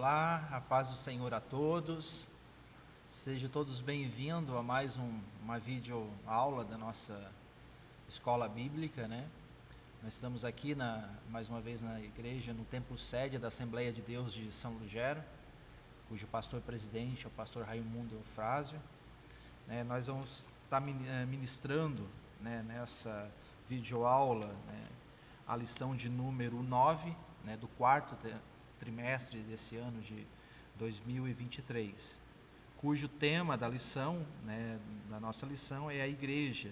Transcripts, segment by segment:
Olá, a paz do Senhor a todos. Sejam todos bem-vindos a mais uma videoaula da nossa escola bíblica, né? Nós estamos aqui mais uma vez na igreja, no templo sede da Assembleia de Deus de São Lugero, cujo pastor-presidente é o pastor Raimundo Eufrásio. Nós vamos estar ministrando, né, nessa videoaula, né, a lição de número 9, né, do quarto trimestre desse ano de 2023, cujo tema da lição, né, da nossa lição é a igreja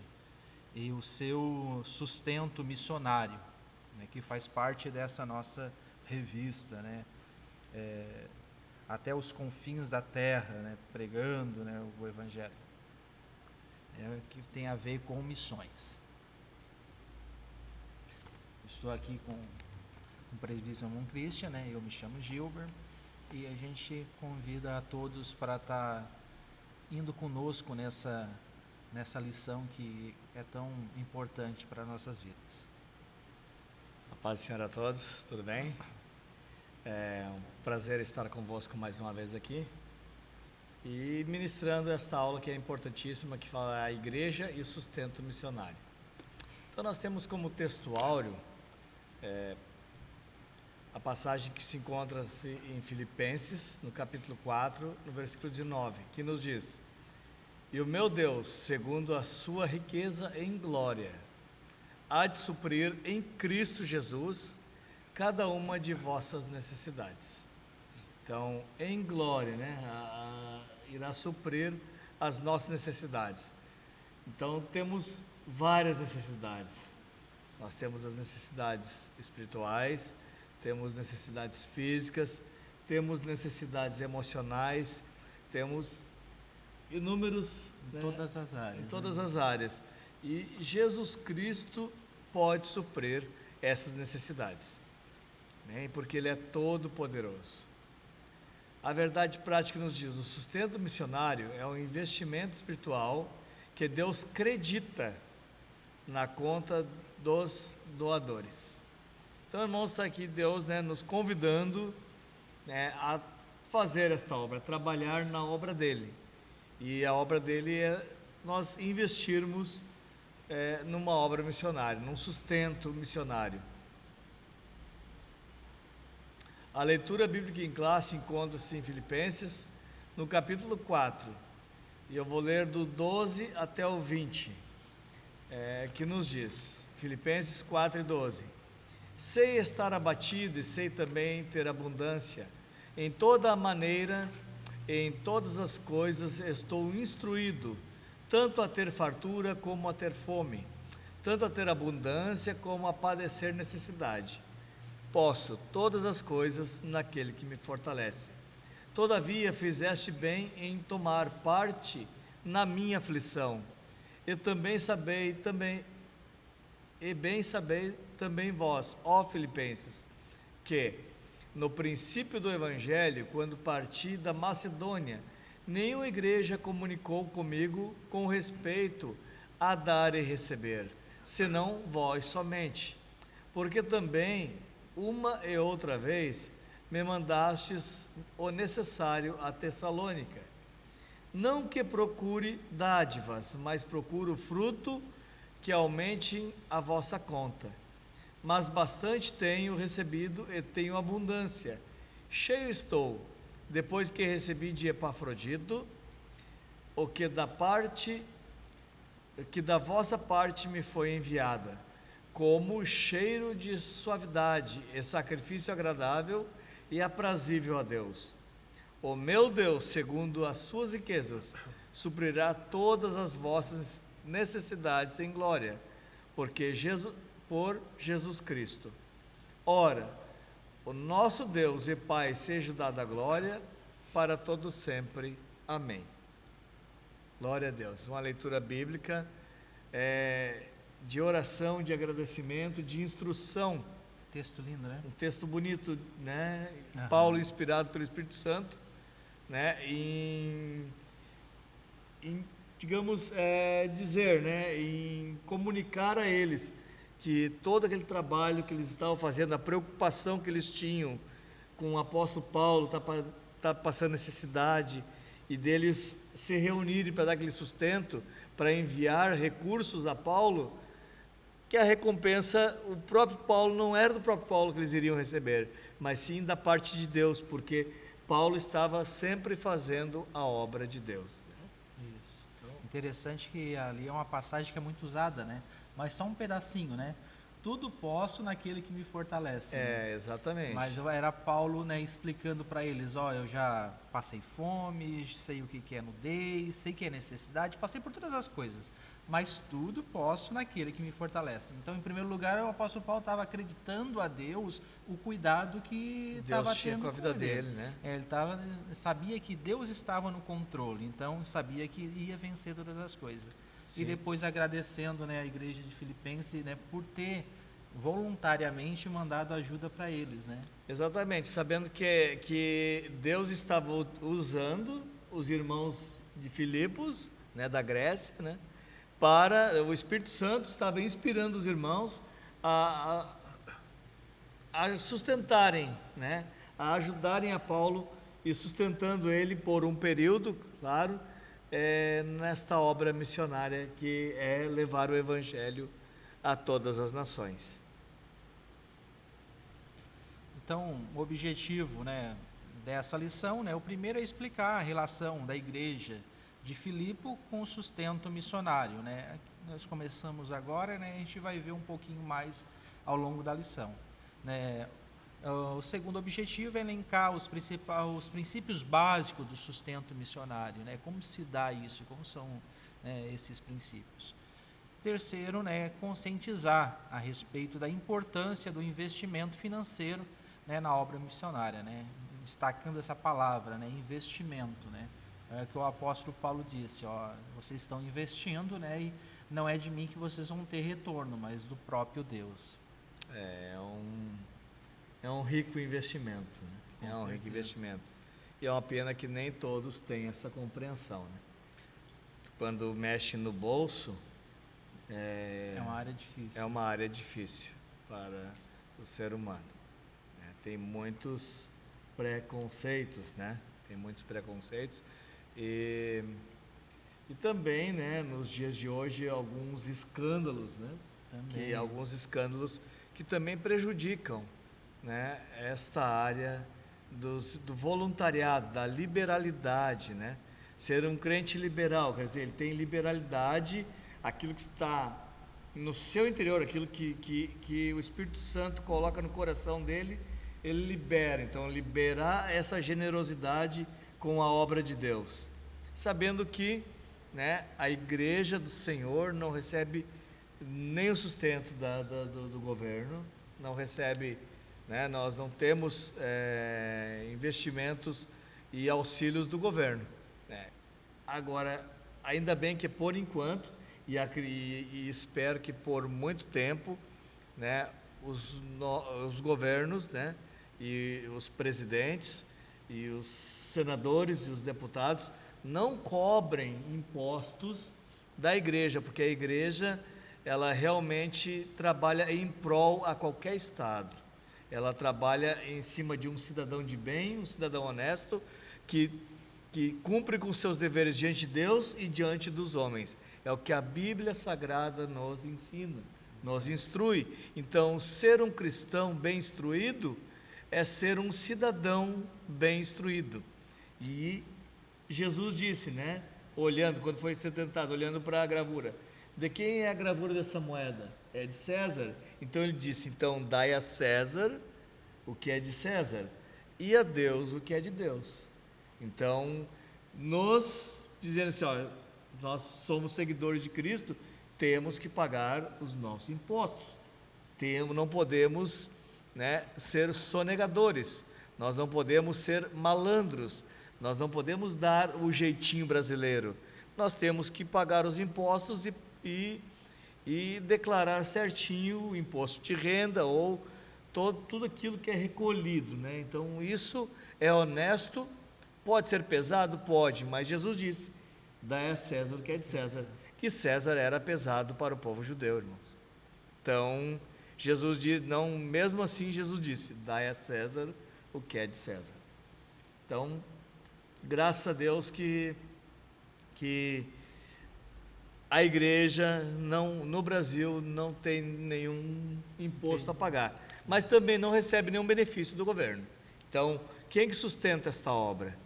e o seu sustento missionário, né, que faz parte dessa nossa revista, né, até os confins da terra, né, pregando, né, o evangelho, que tem a ver com missões. Estou aqui com o presbítero irmão Christian, né? Eu me chamo Gilbert e a gente convida a todos para estar indo conosco nessa lição que é tão importante para nossas vidas. A paz do Senhor a todos, tudo bem? É um prazer estar convosco mais uma vez aqui e ministrando esta aula que é importantíssima, que fala a igreja e o sustento missionário. Então nós temos como texto áureo a passagem que se encontra em Filipenses, no capítulo 4, no versículo 19, que nos diz: "E o meu Deus, segundo a sua riqueza em glória, há de suprir em Cristo Jesus cada uma de vossas necessidades." Então, em glória, né, irá suprir as nossas necessidades. Então, temos várias necessidades. Nós temos as necessidades espirituais, temos necessidades físicas, temos necessidades emocionais, temos inúmeros, em todas as áreas. Em todas as áreas. E Jesus Cristo pode suprir essas necessidades, né? Porque Ele é todo poderoso. A verdade prática nos diz: o sustento missionário é um investimento espiritual que Deus acredita na conta dos doadores. Então, irmãos, está aqui Deus, né, nos convidando, né, a fazer esta obra, a trabalhar na obra dele. E a obra dele é nós investirmos numa obra missionária, num sustento missionário. A leitura bíblica em classe encontra-se em Filipenses, no capítulo 4, e eu vou ler do 12 até o 20, que nos diz, Filipenses 4 e 12: "Sei estar abatido e sei também ter abundância. Em toda a maneira, em todas as coisas estou instruído, tanto a ter fartura como a ter fome, tanto a ter abundância como a padecer necessidade. Posso todas as coisas naquele que me fortalece. Todavia fizeste bem em tomar parte na minha aflição. E bem sabei também vós, ó Filipenses, que no princípio do Evangelho, quando parti da Macedônia, nenhuma igreja comunicou comigo com respeito a dar e receber, senão vós somente. Porque também, uma e outra vez, me mandastes o necessário a Tessalônica. Não que procure dádivas, mas procuro fruto que aumente a vossa conta. Mas bastante tenho recebido e tenho abundância. Cheio estou, depois que recebi de Epafrodito, o que da vossa parte me foi enviada, como cheiro de suavidade e sacrifício agradável e aprazível a Deus. O meu Deus, segundo as suas riquezas, suprirá todas as vossas necessidades em glória, por Jesus Cristo. Ora, o nosso Deus e Pai seja dada a glória para todo sempre. Amém." Glória a Deus. Uma leitura bíblica de oração, de agradecimento, de instrução. Texto lindo, né? Um texto bonito, né? Uhum. Paulo, inspirado pelo Espírito Santo, né? Digamos, dizer, né? Em comunicar a eles que todo aquele trabalho que eles estavam fazendo, a preocupação que eles tinham com o apóstolo Paulo tá passando necessidade e deles se reunirem para dar aquele sustento, para enviar recursos a Paulo, que a recompensa, o próprio Paulo, não era do próprio Paulo que eles iriam receber, mas sim da parte de Deus, porque Paulo estava sempre fazendo a obra de Deus. Isso. Interessante que ali é uma passagem que é muito usada, né? Mas só um pedacinho, né? Tudo posso naquele que me fortalece. Né? Exatamente. Mas era Paulo, né, explicando para eles, eu já passei fome, sei o que é nudez, sei que é necessidade, passei por todas as coisas, mas tudo posso naquele que me fortalece. Então, em primeiro lugar, o apóstolo Paulo estava acreditando a Deus o cuidado que estava tendo com a vida dele, né? Ele sabia que Deus estava no controle, então sabia que ia vencer todas as coisas. Sim. E depois agradecendo, né, a igreja de Filipenses, né, por ter voluntariamente mandado ajuda para eles, né? Exatamente, sabendo que Deus estava usando os irmãos de Filipos, né, da Grécia, né, para o Espírito Santo estava inspirando os irmãos a sustentarem, né, a ajudarem a Paulo e sustentando ele por um período, claro, nesta obra missionária que é levar o Evangelho a todas as nações. Então, o objetivo, né, dessa lição, né, o primeiro é explicar a relação da igreja de Filipe com o sustento missionário. Né? Nós começamos agora, né, a gente vai ver um pouquinho mais ao longo da lição. Né? O segundo objetivo é elencar os princípios básicos do sustento missionário, né? Como se dá isso, como são, né, esses princípios. Terceiro, né, conscientizar a respeito da importância do investimento financeiro, né, na obra missionária, né? Destacando essa palavra, né, investimento, né? É que o apóstolo Paulo disse, vocês estão investindo, né, e não é de mim que vocês vão ter retorno, mas do próprio Deus. É um rico investimento, né? É um rico investimento. E é uma pena que nem todos têm essa compreensão, né? Quando mexe no bolso, é uma área difícil. É uma área difícil para o ser humano. Tem muitos preconceitos, né? Tem muitos preconceitos e também, né, nos dias de hoje, alguns escândalos, né? Alguns escândalos que também prejudicam, né, esta área do voluntariado, da liberalidade, né? Ser um crente liberal, quer dizer, ele tem liberalidade, aquilo que está no seu interior, aquilo que o Espírito Santo coloca no coração dele, ele libera. Então, liberar essa generosidade com a obra de Deus, sabendo que, né, a igreja do Senhor não recebe nem o sustento do governo, não recebe, né, nós não temos investimentos e auxílios do governo. Agora, ainda bem que por enquanto, e espero que por muito tempo, né, os governos, né, e os presidentes e os senadores e os deputados não cobrem impostos da igreja, porque a igreja, ela realmente trabalha em prol a qualquer estado. Ela trabalha em cima de um cidadão de bem, um cidadão honesto, que cumpre com seus deveres diante de Deus e diante dos homens. É o que a Bíblia Sagrada nos ensina, nos instrui. Então, ser um cristão bem instruído é ser um cidadão bem instruído. E Jesus disse, né, olhando, quando foi ser tentado, olhando para a gravura, de quem é a gravura dessa moeda? É de César. Então ele disse, então dai a César o que é de César e a Deus o que é de Deus. Então, dizendo assim, nós somos seguidores de Cristo, temos que pagar os nossos impostos. Não podemos, né, ser sonegadores, nós não podemos ser malandros, nós não podemos dar o jeitinho brasileiro. Nós temos que pagar os impostos e declarar certinho o imposto de renda ou tudo aquilo que é recolhido, né? Então, isso é honesto. Pode ser pesado? Pode, mas Jesus disse, dai a César o que é de César, que César era pesado para o povo judeu, irmãos. Então, mesmo assim Jesus disse, dai a César o que é de César. Então, graças a Deus que a igreja no Brasil não tem nenhum imposto a pagar, mas também não recebe nenhum benefício do governo. Então, quem que sustenta esta obra?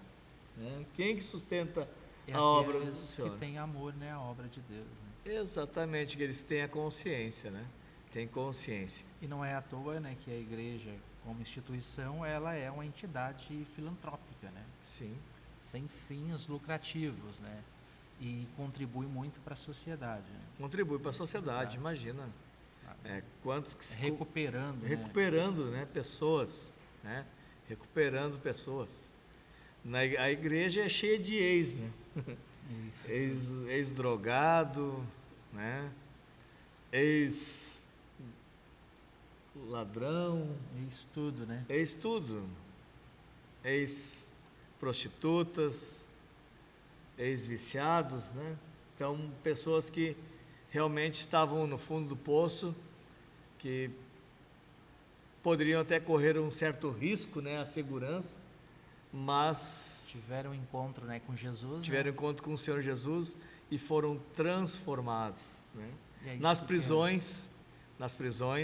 Quem que sustenta a obra do Senhor? Que tem amor, né, a obra de Deus, né? Exatamente, que eles têm a consciência, né? Tem consciência. E não é à toa, né, que a igreja, como instituição, ela é uma entidade filantrópica, né? Sim. Sem fins lucrativos, né? E contribui muito para a sociedade. Né? Contribui para a sociedade, imagina. Quantos que recuperando, né, pessoas, né? Recuperando pessoas. A igreja é cheia de ex, né? Ex-drogado, né? Ex-ladrão. Ex-tudo, né? Ex-tudo. Ex-prostitutas, ex-viciados, né? Então, pessoas que realmente estavam no fundo do poço, que poderiam até correr um certo risco, né? A segurança, mas tiveram um encontro, né, com Jesus. Tiveram encontro com o Senhor Jesus e foram transformados, né? Nas prisões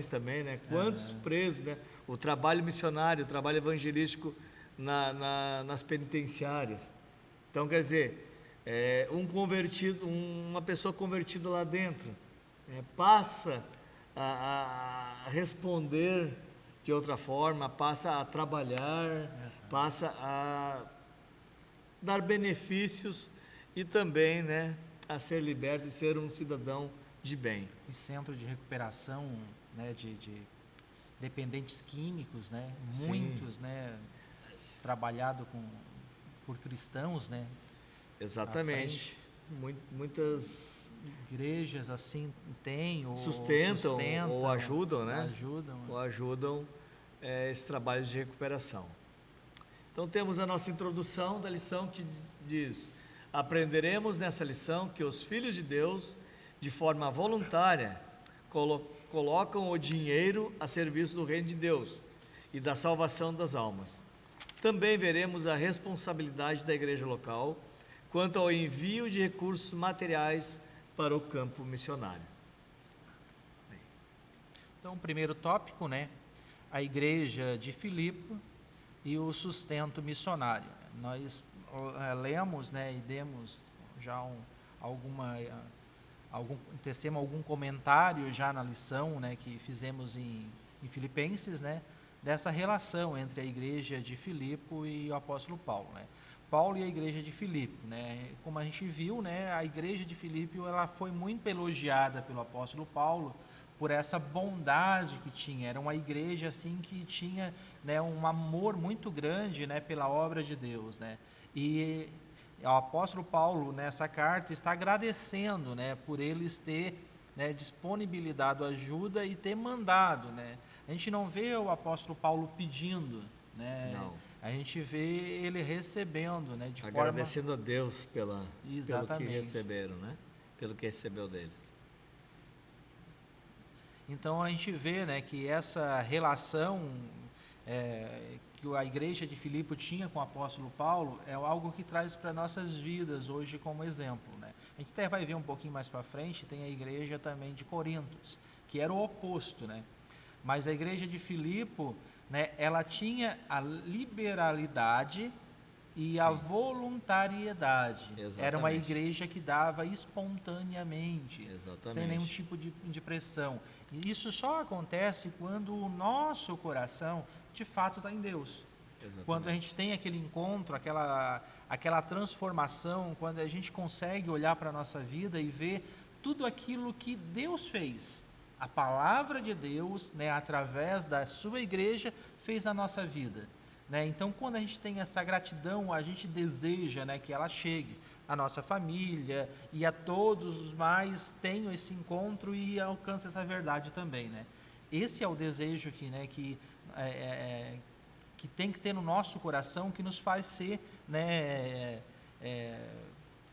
também, né? Quantos presos, né? O trabalho missionário, o trabalho evangelístico nas penitenciárias. Então, quer dizer, uma pessoa convertida lá dentro, passa a responder de outra forma, passa a trabalhar, passa a dar benefícios e também, né, a ser liberto e ser um cidadão de bem. O centro de recuperação, né, de dependentes químicos, né, muitos, né, trabalhado por cristãos, né. Exatamente. Muitas igrejas assim têm ou sustentam ou ajudam, né? Ajudam esse trabalho de recuperação. Então temos a nossa introdução da lição que diz: aprenderemos nessa lição que os filhos de Deus, de forma voluntária, colocam o dinheiro a serviço do reino de Deus e da salvação das almas. Também veremos a responsabilidade da igreja local quanto ao envio de recursos materiais para o campo missionário. Então, o primeiro tópico, né, a igreja de Filipe e o sustento missionário. Nós lemos, né, e demos já tecemos algum comentário já na lição, né, que fizemos em Filipenses, né, dessa relação entre a igreja de Filipe e o apóstolo Paulo, né. Paulo e a igreja de Filipe, né, como a gente viu, né, a igreja de Filipe ela foi muito elogiada pelo apóstolo Paulo por essa bondade que tinha. Era uma igreja assim que tinha, né, um amor muito grande, né, pela obra de Deus, né. E o apóstolo Paulo nessa carta está agradecendo, né, por eles ter, né, disponibilizado ajuda e ter mandado, né. A gente não vê o apóstolo Paulo pedindo, né. Não. A gente vê ele recebendo, né, agradecendo a Deus pelo que Exatamente. receberam, né? Pelo que recebeu deles. Então a gente vê, né, que essa relação que a igreja de Filipe tinha com o apóstolo Paulo é algo que traz para nossas vidas hoje como exemplo, né? A gente até vai ver um pouquinho mais para frente, tem a igreja também de Corintos, que era o oposto, né? Mas a igreja de Filipe, né, ela tinha a liberalidade e a voluntariedade. Exatamente. Era uma igreja que dava espontaneamente, Exatamente. sem nenhum tipo de pressão. E isso só acontece quando o nosso coração, de fato, está em Deus. Exatamente. Quando a gente tem aquele encontro, aquela transformação, quando a gente consegue olhar para a nossa vida e ver tudo aquilo que Deus fez. A palavra de Deus, né, através da sua igreja, fez na nossa vida. Né? Então, quando a gente tem essa gratidão, a gente deseja, né, que ela chegue à nossa família e a todos os mais tenham esse encontro e alcance essa verdade também. Né? Esse é o desejo que tem que ter no nosso coração, que nos faz ser, né,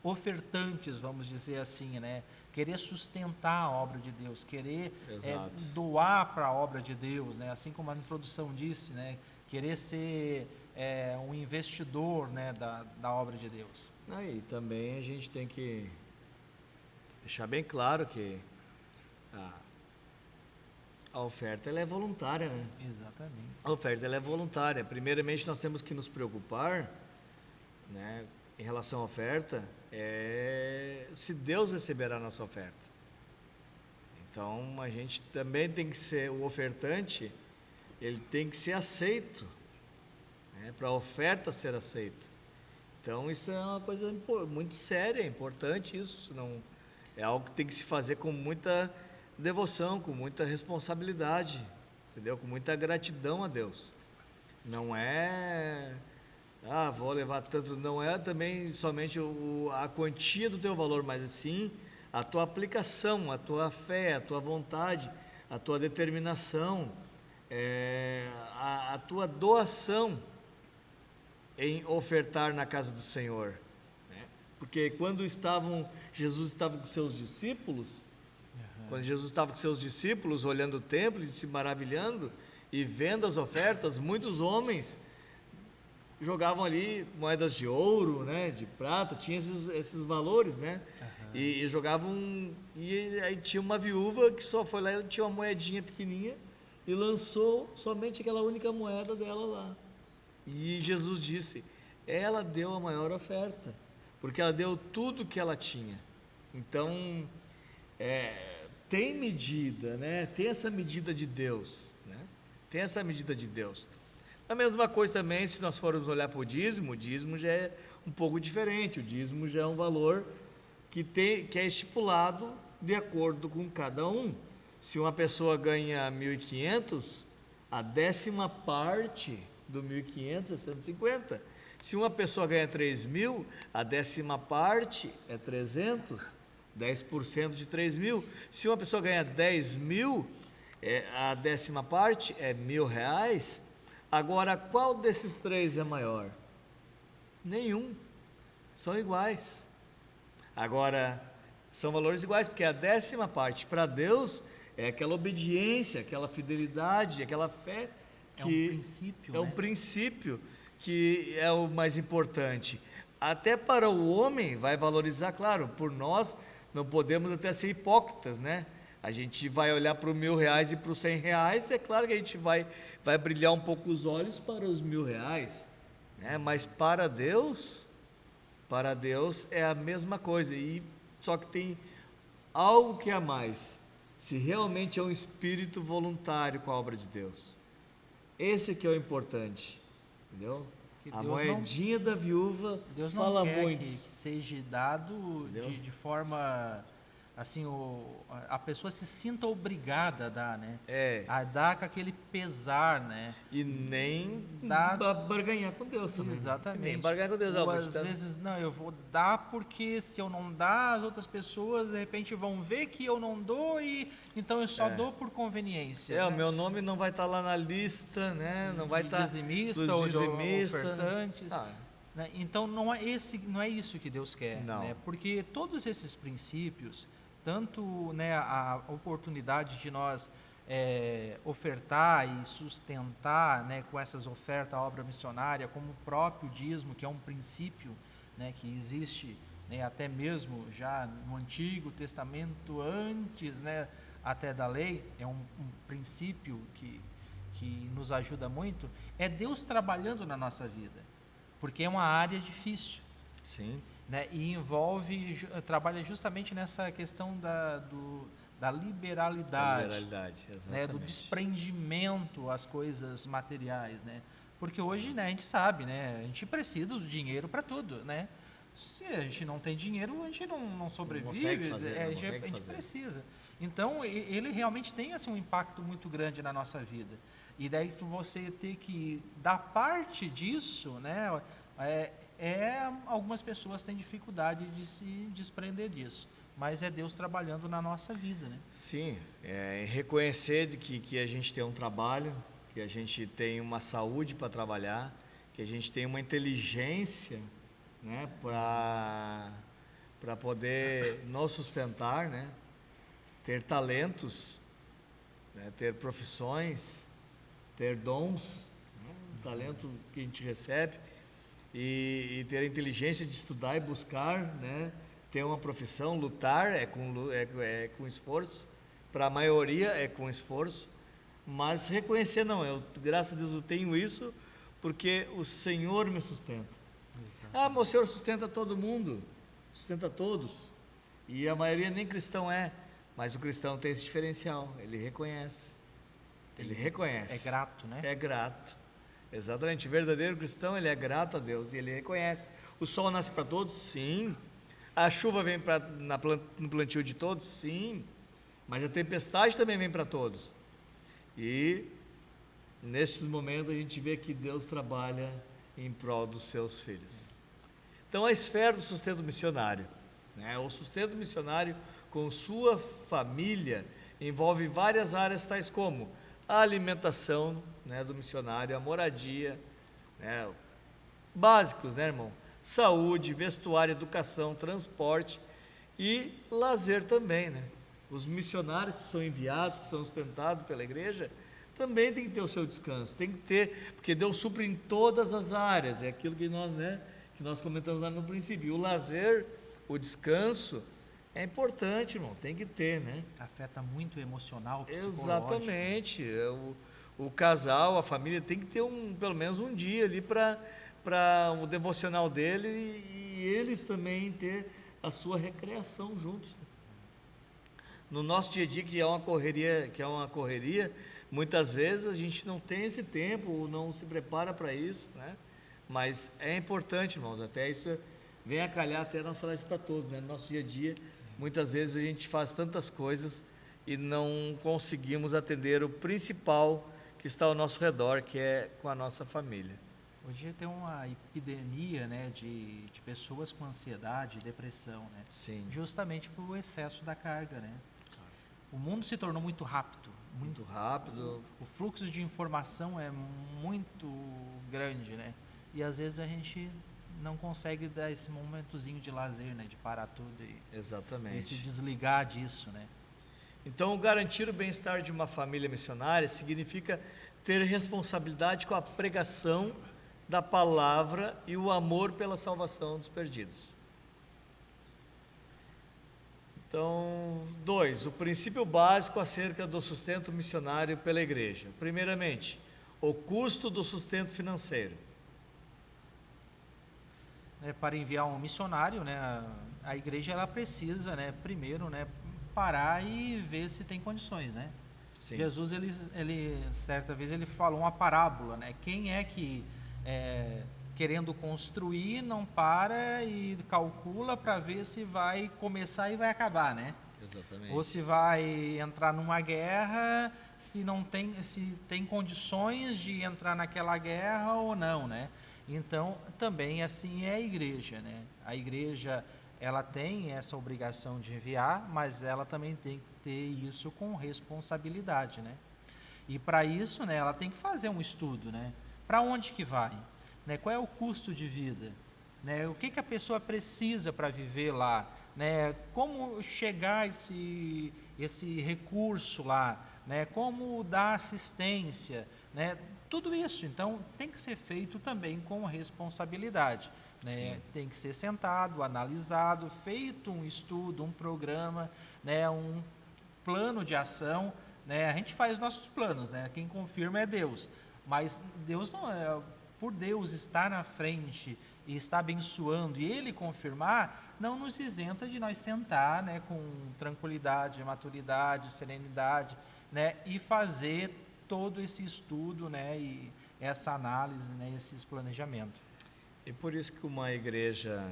ofertantes, vamos dizer assim, né? Querer sustentar a obra de Deus, querer doar para a obra de Deus, né? Assim como a introdução disse, né? querer ser um investidor, né, da obra de Deus. E também a gente tem que deixar bem claro que a oferta ela é voluntária, né? Exatamente. A oferta ela é voluntária. Primeiramente nós temos que nos preocupar, né, em relação à oferta, se Deus receberá a nossa oferta. Então a gente também tem que ser, o ofertante, ele tem que ser aceito, né, para a oferta ser aceita. Então isso é uma coisa muito séria, é importante isso, não, é algo que tem que se fazer com muita devoção, com muita responsabilidade, entendeu? Com muita gratidão a Deus. Não é, vou levar tanto, não é também somente a quantia do teu valor, mas sim a tua aplicação, a tua fé, a tua vontade, a tua determinação, a tua doação em ofertar na casa do Senhor, né? Porque quando Jesus estava com seus discípulos, quando Jesus estava com seus discípulos olhando o templo e se maravilhando e vendo as ofertas, muitos homens jogavam ali moedas de ouro, né, de prata, tinha esses valores, né? E jogavam, e aí tinha uma viúva que só foi lá e tinha uma moedinha pequenininha e lançou somente aquela única moeda dela lá. E Jesus disse, ela deu a maior oferta, porque ela deu tudo que ela tinha. Então, tem medida, né? Tem essa medida de Deus, né? Tem essa medida de Deus. A mesma coisa também, se nós formos olhar para o dízimo já é um pouco diferente. O dízimo já é um valor que é estipulado de acordo com cada um. Se uma pessoa ganha 1.500, a 10ª parte do 1.500 é 150. Se uma pessoa ganha 3.000, a 10ª parte é 300, 10% de 3.000. Se uma pessoa ganha 10.000, a 10ª parte é R$1.000. Agora, qual desses três é maior? Nenhum. São iguais. Agora, são valores iguais, porque a 10ª parte para Deus é aquela obediência, aquela fidelidade, aquela fé que é um princípio, é um princípio que é o mais importante. Até para o homem vai valorizar, claro, por nós não podemos até ser hipócritas, né? A gente vai olhar para os R$1.000 e para os R$100, é claro que a gente vai brilhar um pouco os olhos para os R$1.000, né? Mas para Deus é a mesma coisa, e só que tem algo que é a mais, se realmente é um espírito voluntário com a obra de Deus. Esse que é o importante, entendeu? A moedinha da viúva Deus fala não quer muito. que seja dado de forma assim, a pessoa se sinta obrigada a dar, né? A dar com aquele pesar, né? E nem barganhar com Deus também. Exatamente. Nem barganhar com Deus. Às vezes, não, eu vou dar porque se eu não dar, as outras pessoas de repente vão ver que eu não dou e então eu só dou por conveniência. O meu nome não vai estar lá na lista, né? Não vai estar dizimista ou de ofertantes. Né? Então não é isso que Deus quer, né? Porque todos esses princípios, tanto, né, a oportunidade de nós ofertar e sustentar, né, com essas ofertas a obra missionária, como o próprio dízimo, que é um princípio, né, que existe, né, até mesmo já no Antigo Testamento, antes, né, até da lei, é um princípio que nos ajuda muito, é Deus trabalhando na nossa vida, porque é uma área difícil. Sim. Né, e trabalha justamente nessa questão da liberalidade, né, do desprendimento às coisas materiais, né? Porque hoje, né, a gente sabe, né, a gente precisa do dinheiro para tudo, né? Se a gente não tem dinheiro, a gente não sobrevive, a gente precisa. Então, ele realmente tem assim, um impacto muito grande na nossa vida. E daí você ter que dar parte disso, né? Algumas pessoas têm dificuldade de se desprender disso, mas é Deus trabalhando na nossa vida, né? Sim, reconhecer de que a gente tem um trabalho, que a gente tem uma saúde para trabalhar, que a gente tem uma inteligência, né, para poder nos sustentar, né? Ter talentos, né, ter profissões, ter dons. talento que a gente recebe, e ter a inteligência de estudar e buscar, né? Ter uma profissão, lutar é com esforço, para a maioria é com esforço, mas reconhecer não, graças a Deus eu tenho isso, porque o Senhor me sustenta. Ah, mas o Senhor sustenta todo mundo, sustenta todos, e a maioria nem cristão é, mas o cristão tem esse diferencial, ele reconhece. É grato, né? É grato. Exatamente. O verdadeiro cristão, ele é grato a Deus e ele reconhece. O sol nasce para todos? Sim. A chuva vem no plantio de todos? Sim. Mas a tempestade também vem para todos. E nesses momentos a gente vê que Deus trabalha em prol dos seus filhos. Então, a esfera do sustento missionário, né? O sustento missionário com sua família envolve várias áreas, tais como a alimentação, né, do missionário, a moradia, né, básicos, né, irmão? Saúde, vestuário, educação, transporte e lazer também, né? Os missionários que são enviados, que são sustentados pela igreja, também tem que ter o seu descanso, tem que ter, porque Deus supre em todas as áreas, é aquilo que nós, né, que nós comentamos lá no princípio. O lazer, o descanso é importante, irmão, tem que ter, né? Afeta muito o emocional, o psicológico. Exatamente. O casal, a família tem que ter pelo menos um dia ali para o devocional dele e eles também ter a sua recreação juntos. No nosso dia a dia, que é uma correria, muitas vezes a gente não tem esse tempo, ou não se prepara para isso, né? Mas é importante, irmãos, até isso vem a calhar até a nossa live para todos, né? No nosso dia a dia, muitas vezes a gente faz tantas coisas e não conseguimos atender o principal que está ao nosso redor, que é com a nossa família. Hoje tem uma epidemia, né, de pessoas com ansiedade e depressão, né? Sim. Justamente pelo excesso da carga, né? O mundo se tornou muito rápido. Muito rápido. O fluxo de informação é muito grande, né? E às vezes a gente não consegue dar esse momentozinho de lazer, né? De parar tudo Exatamente. E se desligar disso, né? Então, garantir o bem-estar de uma família missionária significa ter responsabilidade com a pregação da palavra e o amor pela salvação dos perdidos. Então, 2. O princípio básico acerca do sustento missionário pela igreja. Primeiramente, o custo do sustento financeiro. Para enviar um missionário, né, a igreja ela precisa, né, primeiro, né, parar e ver se tem condições, né? Sim. Jesus, ele certa vez ele falou uma parábola, né? Quem é que querendo construir não para e calcula para ver se vai começar e vai acabar, né? Exatamente. Ou se vai entrar numa guerra, se tem condições de entrar naquela guerra ou não, né? Então, também assim é a igreja, né? A igreja, ela tem essa obrigação de enviar, mas ela também tem que ter isso com responsabilidade, né? E para isso, né, ela tem que fazer um estudo, né? Para onde que vai? Né? Qual é o custo de vida? Né? O que a pessoa precisa para viver lá? Né? Como chegar esse recurso lá? Né? Como dar assistência? Né? Tudo isso, então, tem que ser feito também com responsabilidade. Né? Tem que ser sentado, analisado, feito um estudo, um programa, né? Um plano de ação. Né? A gente faz nossos planos, né? Quem confirma é Deus. Mas Deus não é... Por Deus estar na frente e estar abençoando e Ele confirmar, não nos isenta de nós sentar, né, com tranquilidade, maturidade, serenidade, né, e fazer todo esse estudo, né, e essa análise, né, esses planejamentos. E por isso que uma igreja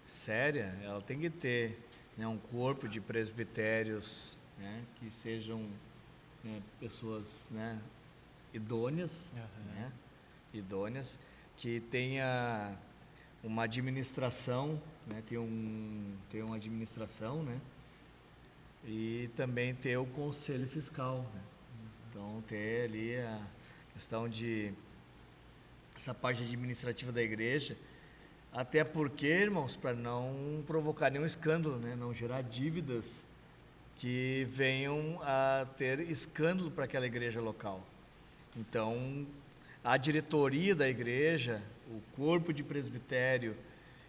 séria, ela tem que ter, né, um corpo de presbitérios, né, que sejam, né, pessoas, né, idôneas, né, idôneas, que tenha uma administração, né, tem uma administração, né, e também ter o conselho fiscal, né. Então ter ali a questão de essa parte administrativa da igreja, até porque, irmãos, para não provocar nenhum escândalo, né, não gerar dívidas que venham a ter escândalo para aquela igreja local. Então, a diretoria da igreja, o corpo de presbitério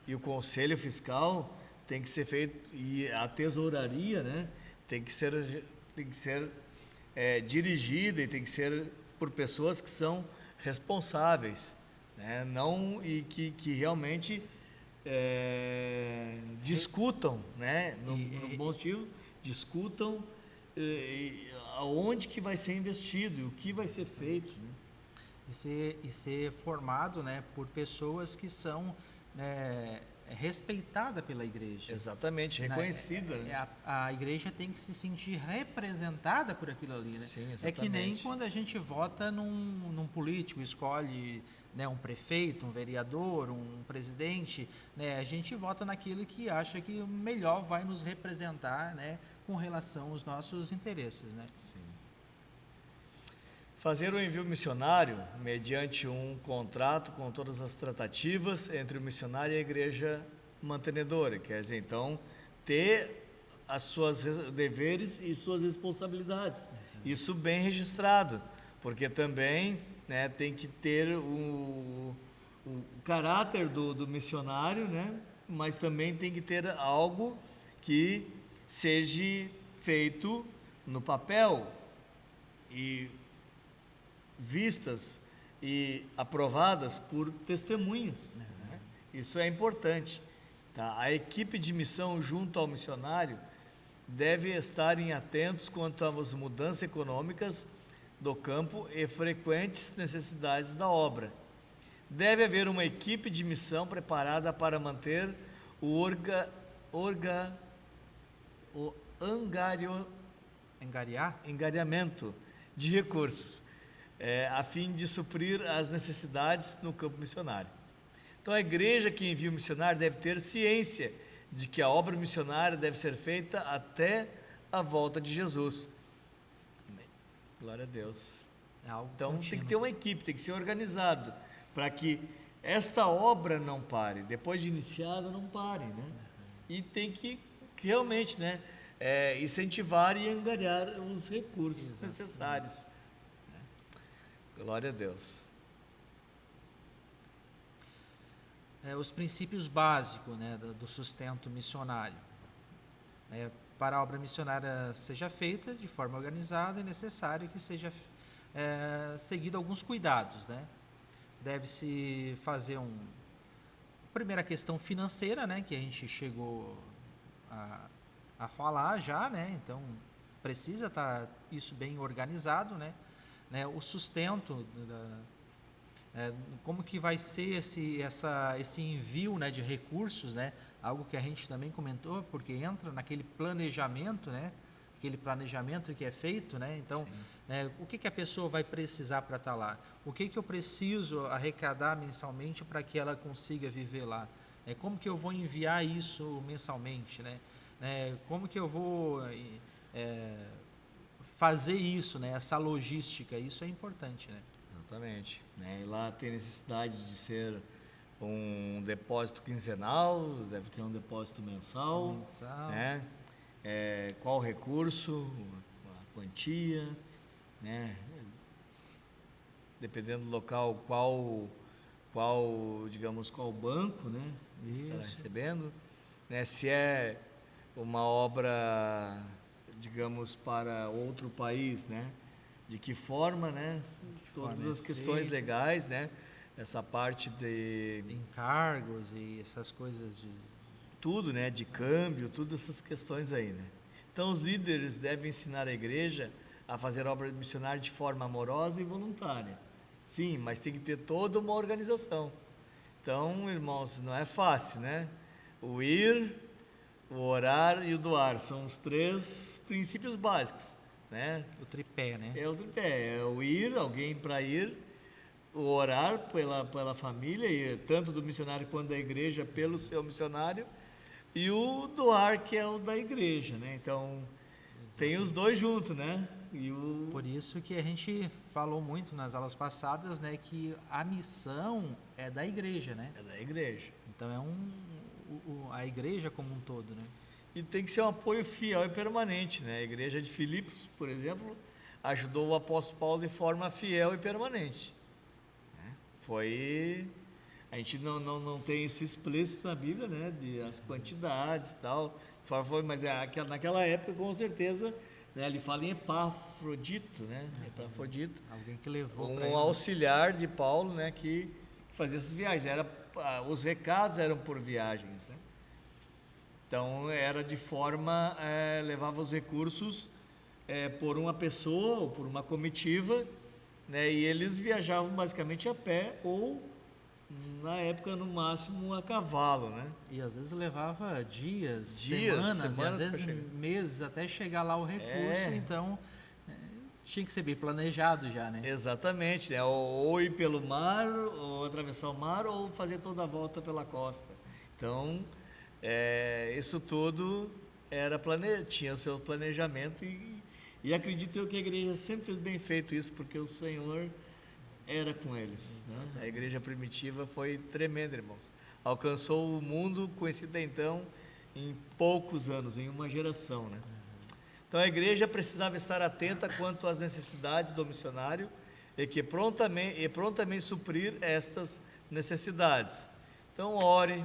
e o conselho fiscal tem que ser feito, e a tesouraria, né, tem que ser dirigida e tem que ser por pessoas que são responsáveis, né, não, e que realmente discutam, né, no bom sentido, discutam aonde que vai ser investido e o que vai ser feito, né? E ser formado, né, por pessoas que são respeitadas pela igreja. Exatamente, reconhecida. Né? A igreja tem que se sentir representada por aquilo ali, né? Sim, exatamente. É que nem quando a gente vota num político, escolhe, né, um prefeito, um vereador, um presidente, né, a gente vota naquilo que acha que melhor vai nos representar, né, com relação aos nossos interesses, né? Sim. Fazer o envio missionário mediante um contrato com todas as tratativas entre o missionário e a igreja mantenedora, quer dizer, então, ter as suas deveres e suas responsabilidades, isso bem registrado, porque também, né, tem que ter o caráter do missionário, né, mas também tem que ter algo que seja feito no papel e vistas e aprovadas por testemunhas, né? Isso é importante, tá? A equipe de missão junto ao missionário deve estar atentos quanto às mudanças econômicas do campo e frequentes necessidades da obra. Deve haver uma equipe de missão preparada para manter o angariamento de recursos, a fim de suprir as necessidades no campo missionário. Então, a igreja que envia o missionário deve ter ciência de que a obra missionária deve ser feita até a volta de Jesus. Amém. Glória a Deus. Então, contínuo. Tem que ter uma equipe, tem que ser organizado, para que esta obra não pare, depois de iniciada, não pare, né? E tem que realmente, né, incentivar e angariar os recursos necessários. Glória a Deus. Os princípios básicos, né, do sustento missionário. Para a obra missionária seja feita de forma organizada, é necessário que seja seguido alguns cuidados, né? Deve-se fazer primeira questão financeira, né, que a gente chegou a falar já, né? Então precisa estar isso bem organizado, né? O sustento, como que vai ser esse envio, né, de recursos, né? Algo que a gente também comentou, porque entra naquele planejamento, né? Aquele planejamento que é feito, né? Então, o que a pessoa vai precisar para estar lá? O que eu preciso arrecadar mensalmente para que ela consiga viver lá? Como que eu vou enviar isso mensalmente, né? Como que eu vou fazer isso, né? Essa logística, isso é importante, né? Exatamente. E lá tem necessidade de ser um depósito quinzenal, deve ter um depósito mensal. Né? Qual o recurso, a quantia, né? Dependendo do local, digamos, qual banco, né? Estará recebendo, né? Se é uma obra, digamos, para outro país, né? De que forma, né? Todas as questões legais, né? Essa parte de encargos e essas coisas de tudo, né? De câmbio, todas essas questões aí, né? Então, os líderes devem ensinar a igreja a fazer obra missionária de forma amorosa e voluntária. Sim, mas tem que ter toda uma organização. Então, irmãos, não é fácil, né? O ir, o orar e o doar são os 3 princípios básicos, né? O tripé, né? É o tripé, é o ir, alguém para ir, o orar pela família, e tanto do missionário quanto da igreja pelo seu missionário, e o doar, que é o da igreja, né? Então, tem os dois juntos, né? Por isso que a gente falou muito nas aulas passadas, né, que a missão é da igreja, né? É da igreja. Então a igreja como um todo, né? E tem que ser um apoio fiel e permanente, né? A igreja de Filipos, por exemplo, ajudou o apóstolo Paulo de forma fiel e permanente. A gente não tem isso explícito na Bíblia, né? De as quantidades e tal. Mas naquela época, com certeza, né, ele fala em Epafrodito, né? Epafrodito. Alguém que levou para Um ele. auxiliar de Paulo, né? Que fazia essas viagens. Os recados eram por viagens, né? Então, era de forma... levava os recursos por uma pessoa ou por uma comitiva, né? E eles viajavam basicamente a pé ou, na época, no máximo, a cavalo, né? E às vezes levava dias, semanas e às vezes pra chegar. meses até chegar lá o recurso, então tinha que ser bem planejado já, né? Exatamente, né? Ou ir pelo mar, ou atravessar o mar, ou fazer toda a volta pela costa. Então, isso tudo tinha o seu planejamento e acredito eu que a igreja sempre fez bem feito isso, porque o Senhor era com eles, né? A igreja primitiva foi tremenda, irmãos. Alcançou o mundo conhecido então em poucos anos, em uma geração, né? Então a igreja precisava estar atenta quanto às necessidades do missionário e prontamente suprir estas necessidades. Então ore,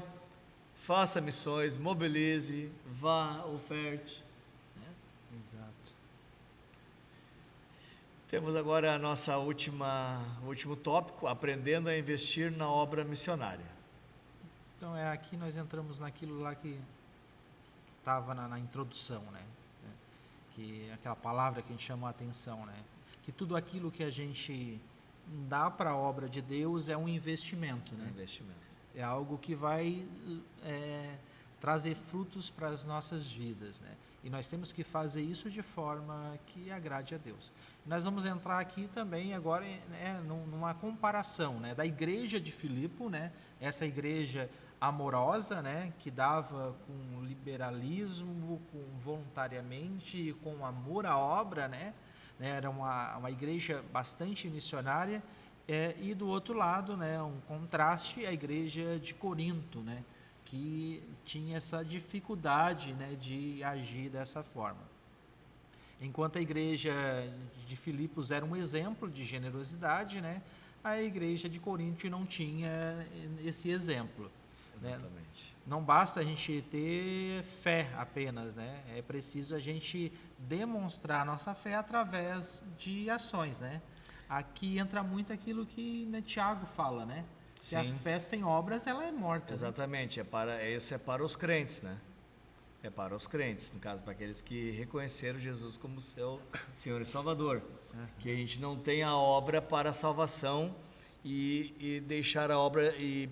faça missões, mobilize, vá, oferte. Exato. Temos agora o último tópico, aprendendo a investir na obra missionária. Então aqui nós entramos naquilo lá que estava na introdução, né? Que aquela palavra que a gente chamou a atenção, né? Que tudo aquilo que a gente dá para a obra de Deus é um investimento, né? É algo que vai trazer frutos para as nossas vidas, né? E nós temos que fazer isso de forma que agrade a Deus. Nós vamos entrar aqui também agora numa comparação, né, da igreja de Filipe, né, essa igreja amorosa, né, que dava com liberalismo, com voluntariamente, com amor à obra, né, era uma igreja bastante missionária, e do outro lado, né, um contraste, a igreja de Corinto, né, que tinha essa dificuldade, né, de agir dessa forma. Enquanto a igreja de Filipos era um exemplo de generosidade, né, a igreja de Corinto não tinha esse exemplo. Exatamente. Né? Não basta a gente ter fé apenas, né? É preciso a gente demonstrar a nossa fé através de ações, né? Aqui entra muito aquilo que, né, Tiago fala, né? Que a fé sem obras, ela é morta. Exatamente, né? Isso é para os crentes, né? É para os crentes, no caso, para aqueles que reconheceram Jesus como seu Senhor e Salvador. Que a gente não tem a obra para a salvação e deixar a obra e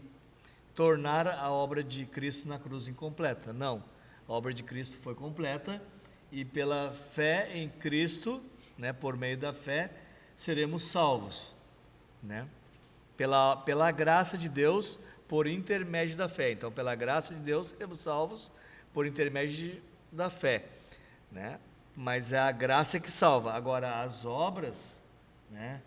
tornar a obra de Cristo na cruz incompleta. Não, a obra de Cristo foi completa e pela fé em Cristo, né, por meio da fé, seremos salvos, né? Pela graça de Deus, por intermédio da fé. Então, pela graça de Deus, seremos salvos por intermédio da fé, né? Mas é a graça que salva. Agora, as obras, né?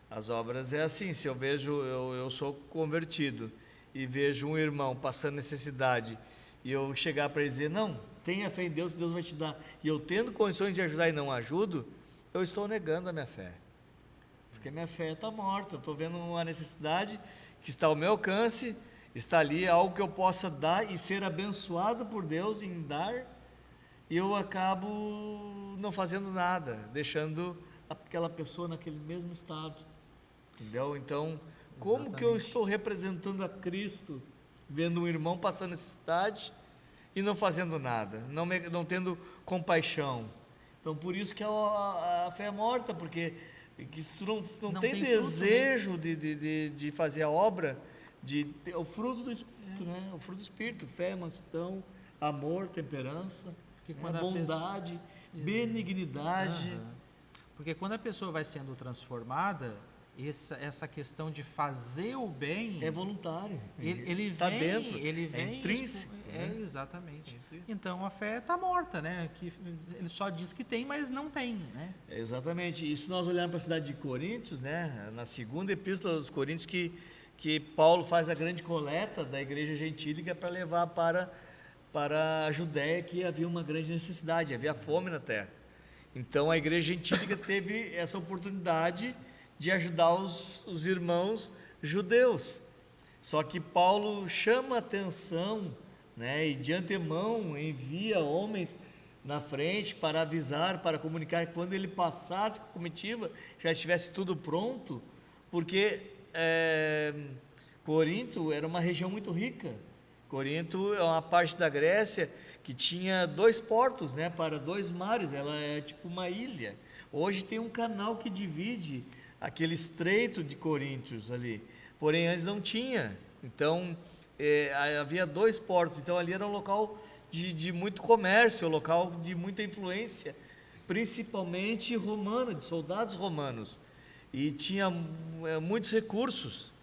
As obras é assim, se eu sou convertido e vejo um irmão passando necessidade e eu chegar para ele dizer, não, tenha fé em Deus, Deus vai te dar, e eu tendo condições de ajudar e não ajudo, eu estou negando a minha fé. Porque minha fé está morta, eu estou vendo uma necessidade que está ao meu alcance, está ali algo que eu possa dar e ser abençoado por Deus em dar, e eu acabo não fazendo nada, deixando aquela pessoa naquele mesmo estado, entendeu? Então, como que eu estou representando a Cristo, vendo um irmão passando necessidade e não fazendo nada, não tendo compaixão? Então, por isso que a fé é morta, porque se tu não tem desejo, fruto, né, de fazer a obra, o fruto do Espírito, né? O fruto do Espírito, fé, mansidão, amor, temperança, bondade, benignidade. Porque quando a pessoa vai sendo transformada, essa questão de fazer o bem é voluntário. Ele está vem, dentro, ele vem, é intrínseco. Exatamente. Então a fé está morta, né? Que ele só diz que tem, mas não tem, né? Exatamente. E se nós olharmos para a cidade de Coríntios, né? Na segunda epístola dos Coríntios, que Paulo faz a grande coleta da igreja gentílica para levar para a Judéia, que havia uma grande necessidade, havia fome na terra. Então a igreja gentílica teve essa oportunidade de ajudar os irmãos judeus. Só que Paulo chama atenção, né, e de antemão envia homens na frente para avisar, para comunicar que quando ele passasse com a comitiva, já estivesse tudo pronto, porque Corinto era uma região muito rica. Corinto é uma parte da Grécia que tinha 2 portos, né, para 2 mares, ela é tipo uma ilha. Hoje tem um canal que divide aquele estreito de Coríntios ali, porém antes não tinha. Então havia 2 portos, então ali era um local de muito comércio, um local de muita influência, principalmente romana, de soldados romanos, e tinha muitos recursos.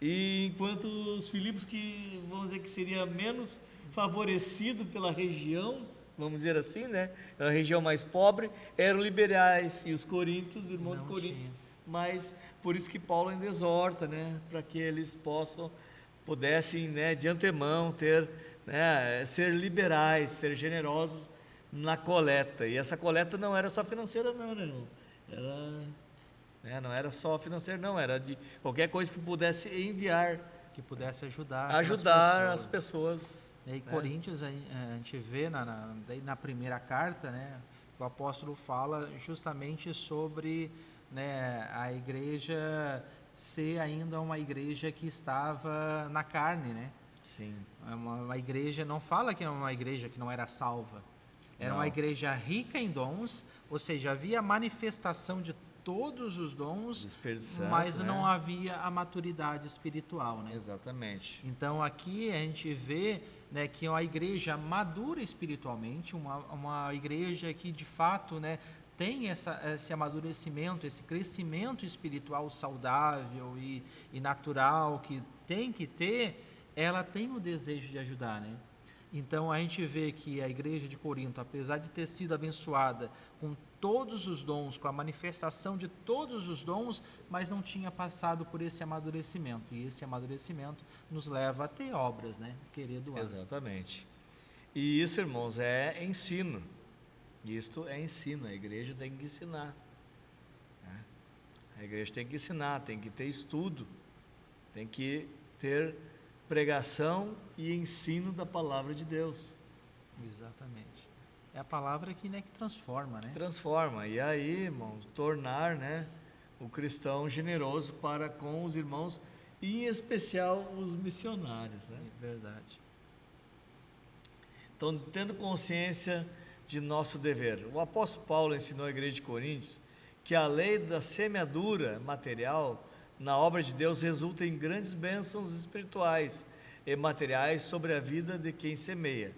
E enquanto os Filipos, que vamos dizer que seria menos favorecido pela região, vamos dizer assim, né, era a região mais pobre, eram liberais, e os coríntios, irmãos de Coríntios, mas por isso que Paulo ainda exorta, né, para que eles pudessem, né, de antemão ter, né, ser liberais, ser generosos na coleta. E essa coleta não era só financeira não, né, irmão? Não era só financeira não, era de qualquer coisa que pudesse enviar, que pudesse ajudar as pessoas. E Coríntios, a gente vê na primeira carta, né, o apóstolo fala justamente sobre, né, a igreja ser ainda uma igreja que estava na carne, né? Sim. Uma igreja, não fala que era uma igreja que não era salva, era uma igreja rica em dons, ou seja, havia manifestação de todos os dons, Santo, mas né? não havia a maturidade espiritual, né? Exatamente. Então aqui a gente vê, né, que é uma igreja madura espiritualmente, uma igreja que de fato, né, tem esse amadurecimento, esse crescimento espiritual saudável e natural que tem que ter, ela tem o desejo de ajudar, né? Então a gente vê que a igreja de Corinto, apesar de ter sido abençoada com todos os dons, com a manifestação de todos os dons, mas não tinha passado por esse amadurecimento. E esse amadurecimento nos leva a ter obras, né? Querer doar. Exatamente. E isso, irmãos, é ensino. Isto é ensino. A igreja tem que ensinar, né? A igreja tem que ensinar, tem que ter estudo, tem que ter pregação e ensino da palavra de Deus. Exatamente. É a palavra que, né, que transforma, né? Transforma. E aí, irmãos, tornar, né, o cristão generoso para com os irmãos, e em especial os missionários, né? É verdade. Então, tendo consciência de nosso dever. O apóstolo Paulo ensinou à igreja de Coríntios que a lei da semeadura material na obra de Deus resulta em grandes bênçãos espirituais e materiais sobre a vida de quem semeia.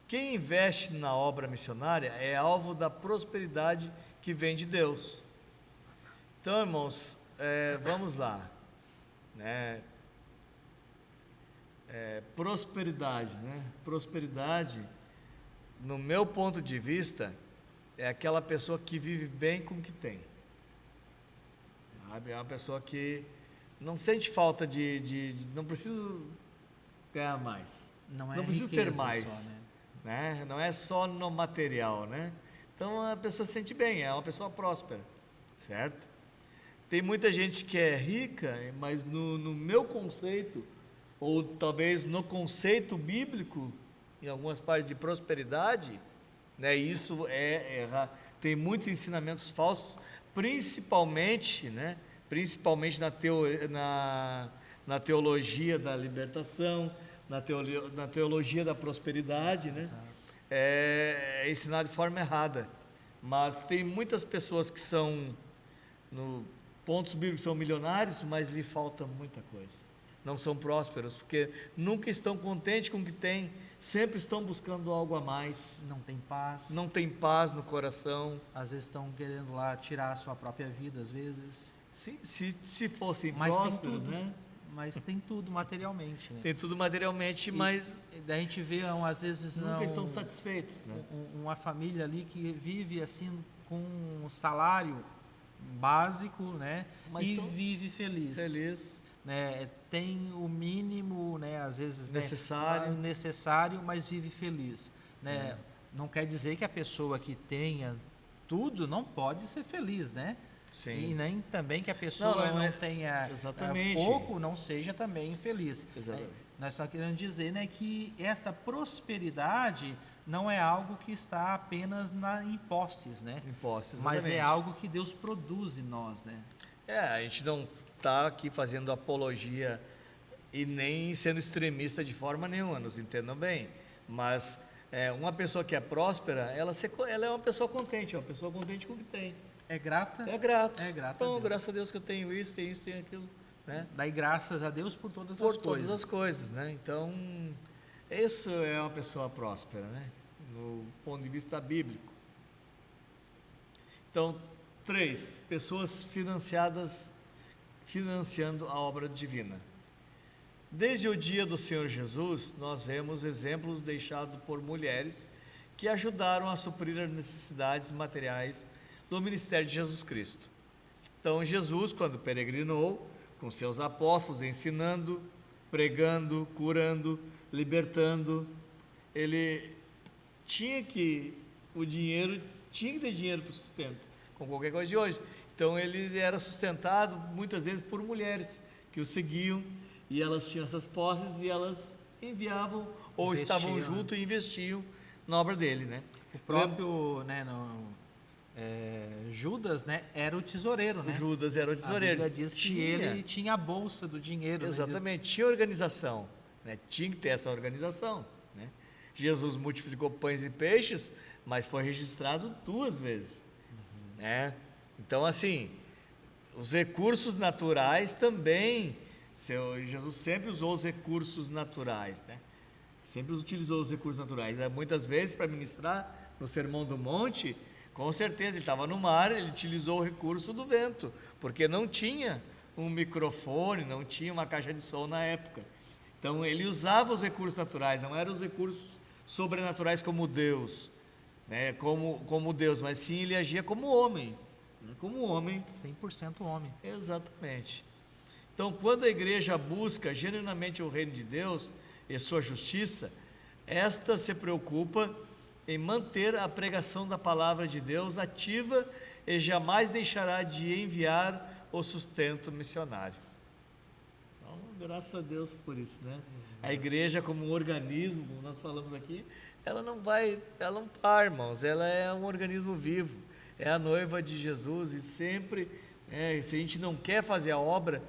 Quem investe na obra missionária é alvo da prosperidade que vem de Deus. Então, irmãos, vamos lá, né? Prosperidade, né? Prosperidade, no meu ponto de vista, é aquela pessoa que vive bem com o que tem. É uma pessoa que não sente falta não preciso ganhar mais, não preciso ter mais, só, né? Não é só no material, né? Então a pessoa se sente bem, é uma pessoa próspera, certo? Tem muita gente que é rica, mas no meu conceito, ou talvez no conceito bíblico, em algumas partes de prosperidade, né? Isso tem muitos ensinamentos falsos, principalmente, né? Principalmente na teologia da libertação, na teologia da prosperidade, né? É ensinado de forma errada. Mas tem muitas pessoas que são, no pontos bíblicos, são milionários, mas lhe falta muita coisa. Não são prósperos, porque nunca estão contentes com o que têm, sempre estão buscando algo a mais. Não tem paz. Não tem paz no coração. Às vezes estão querendo lá tirar a sua própria vida, às vezes. Sim, se fossem prósperos, né? Mas tem tudo materialmente, né? Tem tudo materialmente, mas daí a gente vê, às vezes, nunca estão satisfeitos, né? Uma família ali que vive assim com um salário básico, né? Mas vive feliz. Né? Tem o mínimo, né? Às vezes necessário, mas vive feliz, né? Não quer dizer que a pessoa que tenha tudo não pode ser feliz, né? Sim. E nem também que a pessoa não, tenha exatamente. pouco, não seja também infeliz. Exatamente. Nós só queremos dizer, né, que essa prosperidade não é algo que está apenas em posses, né? Em posses, mas exatamente. é algo que Deus produz em nós, né? A gente não está aqui fazendo apologia e nem sendo extremista de forma nenhuma, nos entendam bem. Mas uma pessoa que é próspera, ela é uma pessoa contente, com o que tem. É grata? É grato. É grata. Então, graças a Deus que eu tenho isso, tenho aquilo. Né? Daí graças a Deus por todas as coisas. Por todas as coisas, né? Então, isso é uma pessoa próspera, né? No ponto de vista bíblico. Então, 3, pessoas financiando a obra divina. Desde o dia do Senhor Jesus, nós vemos exemplos deixados por mulheres que ajudaram a suprir as necessidades materiais do ministério de Jesus Cristo. Então, Jesus, quando peregrinou com seus apóstolos, ensinando, pregando, curando, libertando, ele tinha que ter dinheiro para o sustento, com qualquer coisa de hoje. Então, ele era sustentado muitas vezes por mulheres que o seguiam, e elas tinham essas posses e elas enviavam ou estavam junto e investiam na obra dele, né? O próprio, Judas, né, era o tesoureiro, né? Judas era o tesoureiro. A Bíblia diz que ele tinha a bolsa do dinheiro. Exatamente, tinha organização, né? Tinha que ter essa organização, né? Jesus multiplicou pães e peixes, mas foi registrado 2 vezes, né? Então, assim, os recursos naturais também, Jesus sempre usou os recursos naturais, né? Sempre utilizou os recursos naturais. Muitas vezes, para ministrar no Sermão do Monte, com certeza, ele estava no mar, ele utilizou o recurso do vento, porque não tinha um microfone, não tinha uma caixa de som na época. Então, ele usava os recursos naturais, não eram os recursos sobrenaturais como Deus, né? Como Deus, mas sim ele agia como homem. Como homem. 100% homem. Exatamente. Então, quando a igreja busca genuinamente o reino de Deus e sua justiça, esta se preocupa em manter a pregação da palavra de Deus ativa e jamais deixará de enviar o sustento missionário. Então, graças a Deus por isso, né? A igreja como um organismo, como nós falamos aqui, ela não para, irmãos, ela é um organismo vivo, é a noiva de Jesus e sempre, se a gente não quer fazer a obra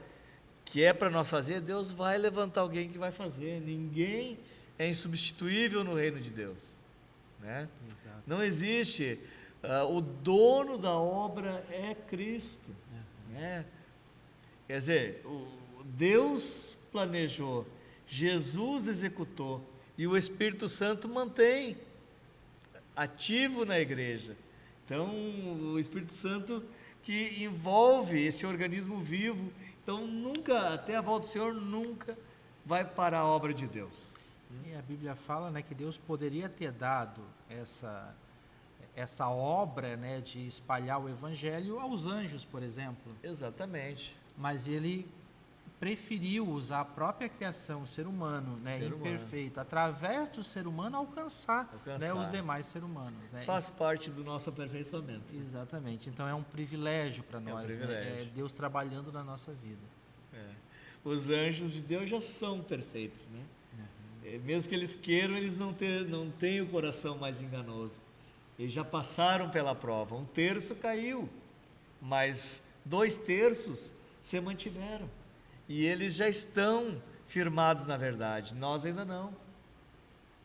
que é para nós fazer, Deus vai levantar alguém que vai fazer. Ninguém é insubstituível no reino de Deus, né? Exato. Não existe, o dono da obra é Cristo, né? Quer dizer, Deus planejou, Jesus executou e o Espírito Santo mantém ativo na igreja. Então, o Espírito Santo que envolve esse organismo vivo. Então, nunca, até a volta do Senhor, nunca vai parar a obra de Deus. E a Bíblia fala, né, que Deus poderia ter dado essa obra, né, de espalhar o Evangelho aos anjos, por exemplo. Exatamente. Mas ele preferiu usar a própria criação, o ser humano, né, imperfeito, através do ser humano alcançar. Né, os demais seres humanos. Né? Faz parte do nosso aperfeiçoamento. Exatamente. Então é um privilégio para nós, privilégio. Né? É Deus trabalhando na nossa vida. Os anjos de Deus já são perfeitos, né? Mesmo que eles queiram, eles não têm o coração mais enganoso. Eles já passaram pela prova. 1/3 caiu, mas 2/3 se mantiveram. E eles já estão firmados na verdade. Nós ainda não.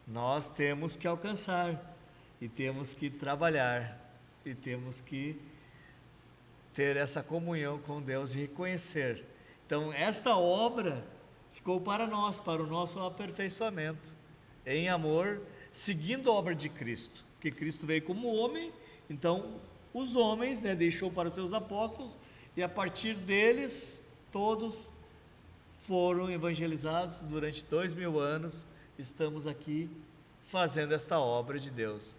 Nós temos que alcançar, e temos que trabalhar, e temos que ter essa comunhão com Deus e reconhecer. Então, esta obra ficou para nós, para o nosso aperfeiçoamento, em amor, seguindo a obra de Cristo, porque Cristo veio como homem, então os homens, né, deixou para os seus apóstolos, e a partir deles, todos foram evangelizados durante 2000 anos, estamos aqui fazendo esta obra de Deus.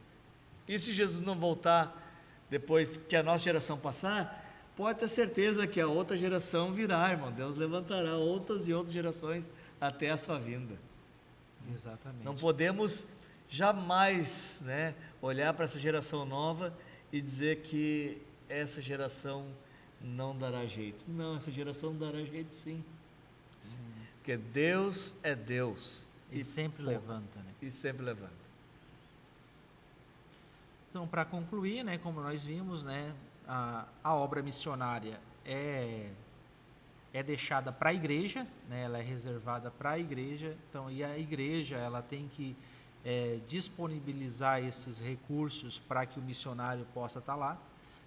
E se Jesus não voltar, depois que a nossa geração passar, pode ter certeza que a outra geração virá, irmão. Deus levantará outras e outras gerações até a sua vinda. Exatamente. Não podemos jamais, né, olhar para essa geração nova e dizer que essa geração não dará jeito. Não, essa geração dará jeito sim. Sim. Porque Deus é Deus. E sempre levanta, né? E sempre levanta. Então, para concluir, né, como nós vimos, né, a obra missionária é deixada para a igreja, né, ela é reservada para a igreja. Então, e a igreja ela tem que disponibilizar esses recursos para que o missionário possa estar lá,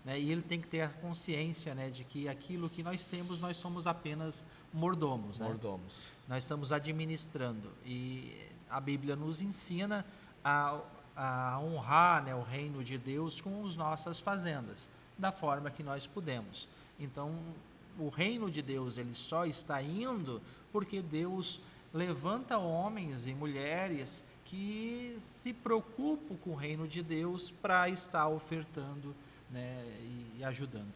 né, e ele tem que ter a consciência, né, de que aquilo que nós temos, nós somos apenas mordomos. Mordomos. Né? Nós estamos administrando, e a Bíblia nos ensina a honrar, né, o reino de Deus com as nossas fazendas, da forma que nós podemos. Então, o reino de Deus ele só está indo porque Deus levanta homens e mulheres que se preocupam com o reino de Deus para estar ofertando, né, e ajudando.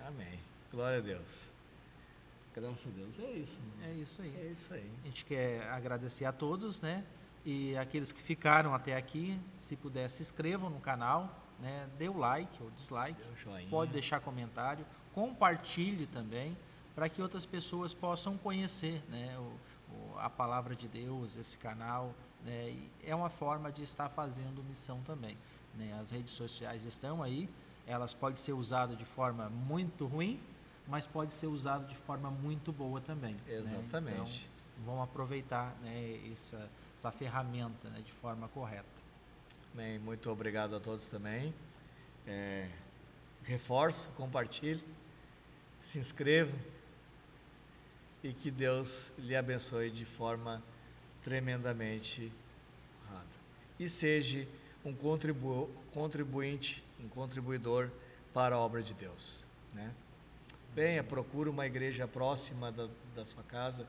Amém. Glória a Deus. Graças a Deus. É isso. É isso aí. É isso aí. A gente quer agradecer a todos, né? E aqueles que ficaram até aqui, se puder, se inscrevam no canal, né? Dê o like ou dislike, pode deixar comentário, compartilhe também, para que outras pessoas possam conhecer, né, a palavra de Deus, esse canal, né? E é uma forma de estar fazendo missão também, né? As redes sociais estão aí, elas podem ser usadas de forma muito ruim, mas pode ser usado de forma muito boa também. Exatamente. Né? Então, vamos aproveitar, né, essa ferramenta, né, de forma correta. Bem, muito obrigado a todos também. Reforço, compartilhe, se inscrevam e que Deus lhe abençoe de forma tremendamente honrada. E seja um contribuinte, um contribuidor para a obra de Deus, né? Venha, procure uma igreja próxima da sua casa.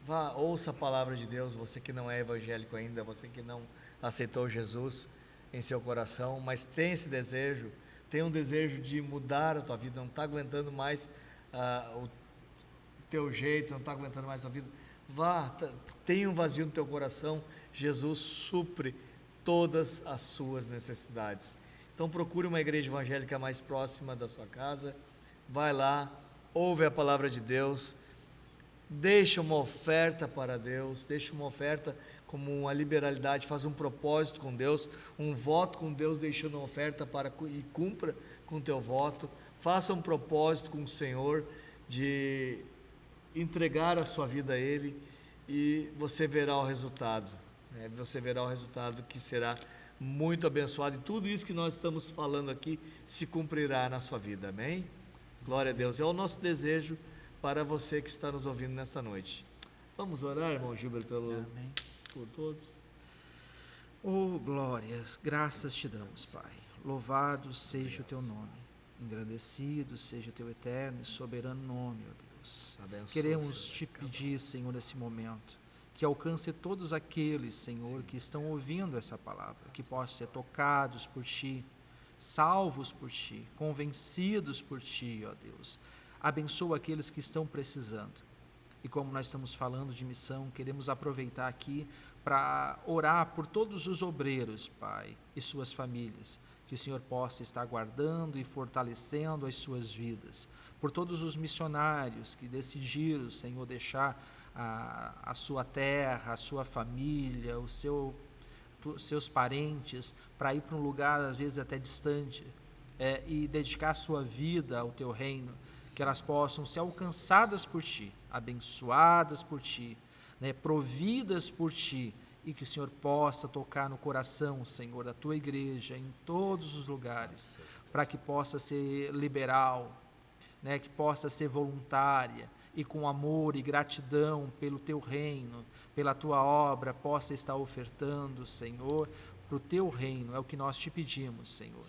Vá, ouça a palavra de Deus, você que não é evangélico ainda, você que não aceitou Jesus em seu coração, mas tem esse desejo, tem um desejo de mudar a tua vida, não está aguentando mais o teu jeito, não está aguentando mais a tua vida. Vá, tem um vazio no teu coração, Jesus supre todas as suas necessidades. Então procure uma igreja evangélica mais próxima da sua casa, vai lá, ouve a palavra de Deus, deixa uma oferta para Deus, deixa uma oferta como uma liberalidade, faz um propósito com Deus, um voto com Deus, deixando uma oferta e cumpra com o teu voto, faça um propósito com o Senhor de entregar a sua vida a Ele e você verá o resultado, né? Você verá o resultado que será muito abençoado, e tudo isso que nós estamos falando aqui se cumprirá na sua vida, amém? Glória a Deus, é o nosso desejo para você que está nos ouvindo nesta noite. Vamos orar, irmão Gilber, por todos. Oh, glórias, graças te damos, Pai. Louvado seja o teu nome, engrandecido seja o teu eterno e soberano nome, ó Deus. Abençoa, Queremos Senhor, te pedir, Senhor, nesse momento, que alcance todos aqueles, Senhor, que estão ouvindo essa palavra, que possam ser tocados por Ti, salvos por Ti, convencidos por Ti, ó Deus. Abençoa aqueles que estão precisando. E como nós estamos falando de missão, queremos aproveitar aqui para orar por todos os obreiros, Pai, e suas famílias, que o Senhor possa estar guardando e fortalecendo as suas vidas. Por todos os missionários que decidiram, Senhor, deixar a sua terra, a sua família, seus parentes, para ir para um lugar às vezes até distante, e dedicar a sua vida ao teu reino, que elas possam ser alcançadas por Ti, abençoadas por Ti, né, providas por Ti, e que o Senhor possa tocar no coração, Senhor, da Tua igreja, em todos os lugares, para que possa ser liberal, né, que possa ser voluntária, e com amor e gratidão pelo Teu reino, pela Tua obra, possa estar ofertando, Senhor, para o Teu reino. É o que nós te pedimos, Senhor.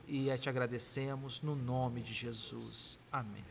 E te agradecemos no nome de Jesus. Amém.